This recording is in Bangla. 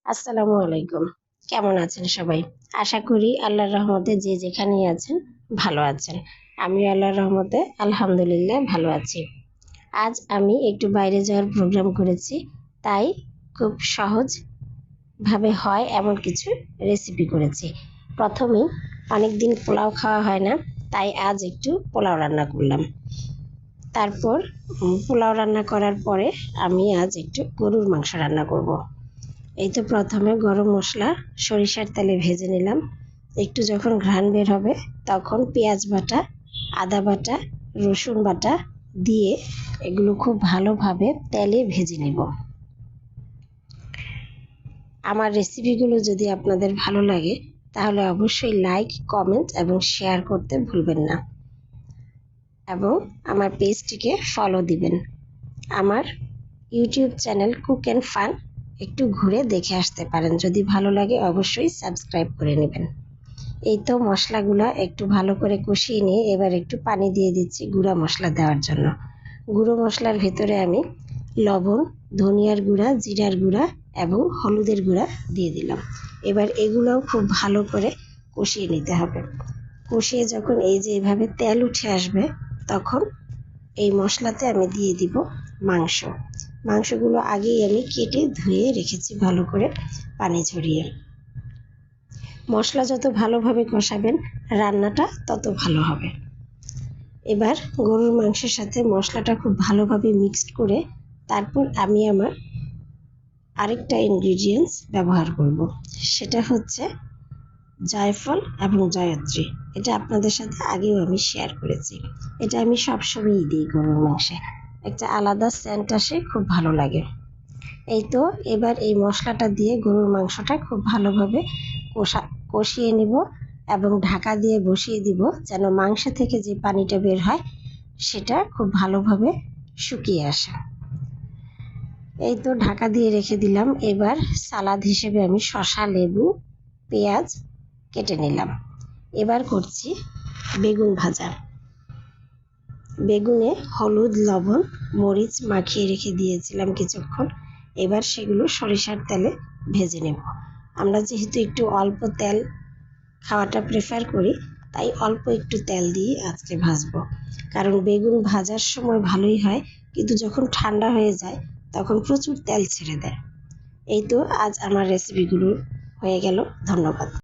আসসালামু আলাইকুম। কেমন আছেন সবাই? আশা করি আল্লাহর রহমতে যে যেখানেই আছেন ভালো আছেন। আমিও আল্লাহর রহমতে আলহামদুলিল্লাহ ভালো আছি। আজ আমি একটু বাইরে যাওয়ার প্রোগ্রাম করেছি, তাই খুব সহজভাবে হয় এমন কিছু রেসিপি করেছি। প্রথমেই অনেকদিন পোলাও খাওয়া হয় না, তাই আজ একটু পোলাও রান্না করলাম। তারপর পোলাও রান্না করার পরে আমি আজ একটু গরুর মাংস রান্না করব। এই তো প্রথমে গরম মশলা সরিষার তেলে ভেজে নিলাম। একটু যখন ঘ্রাণ বের হবে তখন পেঁয়াজ বাটা, আদা বাটা, রসুন বাটা দিয়ে এগুলো খুব ভালোভাবে তেলে ভেজে নেব। আমার রেসিপিগুলো যদি আপনাদের ভালো লাগে তাহলে অবশ্যই লাইক, কমেন্ট এবং শেয়ার করতে ভুলবেন না, এবং আমার পেজটিকে ফলো দিবেন। আমার YouTube channel cook and fun একটু ঘুরে দেখে আসতে পারেন। যদি ভালো লাগে অবশ্যই সাবস্ক্রাইব করে নেবেন। এই তো মশলাগুলো একটু ভালো করে কষিয়ে নিয়ে এবার একটু পানি দিয়ে দিচ্ছি গুঁড়া মশলা দেওয়ার জন্য। গুঁড়ো মশলার ভিতরে আমি লবণ, ধনিয়ার গুঁড়া, জিরার গুঁড়া এবং হলুদের গুঁড়া দিয়ে দিলাম। এবার এগুলোও খুব ভালো করে কষিয়ে নিতে হবে। কষিয়ে যখন এই যে এইভাবে তেল উঠে আসবে তখন এই মশলাতে আমি দিয়ে দিব মাংস। মাংসগুলো আগেই আমি কেটে ধুয়ে রেখেছি ভালো করে পানি ঝরিয়ে। মশলা যত ভালোভাবে কষাবেন রান্নাটা তত ভালো হবে। এবার গরুর মাংসের সাথে মশলাটা খুব ভালোভাবে মিক্সড করে তারপর আমি আমার আরেকটা ইনগ্রিডিয়েন্টস ব্যবহার করব। সেটা হচ্ছে জায়ফল এবং জয়ত্রী। এটা আপনাদের সাথে আগেও আমি শেয়ার করেছি। এটা আমি সবসময়ই দিই গরুর মাংসে, একটা আলাদা সেন্ট আসে, খুব ভালো লাগে। এই তো এবার এই মশলাটা দিয়ে গরুর মাংসটা খুব ভালোভাবে কষিয়ে নিব এবং ঢাকা দিয়ে বসিয়ে দিব যেন মাংস থেকে যে পানিটা বের হয় সেটা খুব ভালোভাবে শুকিয়ে আসে। এই তো ঢাকা দিয়ে রেখে দিলাম। এবার সালাদ হিসেবে আমি শসা, লেবু, পেঁয়াজ কেটে নিলাম। এবার করছি বেগুন ভাজা। বেগুনে হলুদ, লবণ, মরিচ মাখিয়ে রেখে দিয়েছিলাম কিছুক্ষণ। এবার সেগুলো সরিষার তেলে ভেজে নেব। আমরা যেহেতু একটু অল্প তেল খাওয়াটা প্রেফার করি, তাই অল্প একটু তেল দিয়ে আজকে ভাজবো। কারণ বেগুন ভাজার সময় ভালোই হয়, কিন্তু যখন ঠান্ডা হয়ে যায় তখন প্রচুর তেল ছেড়ে দেয়। এই তো আজ আমার রেসিপিগুলো হয়ে গেল। ধন্যবাদ।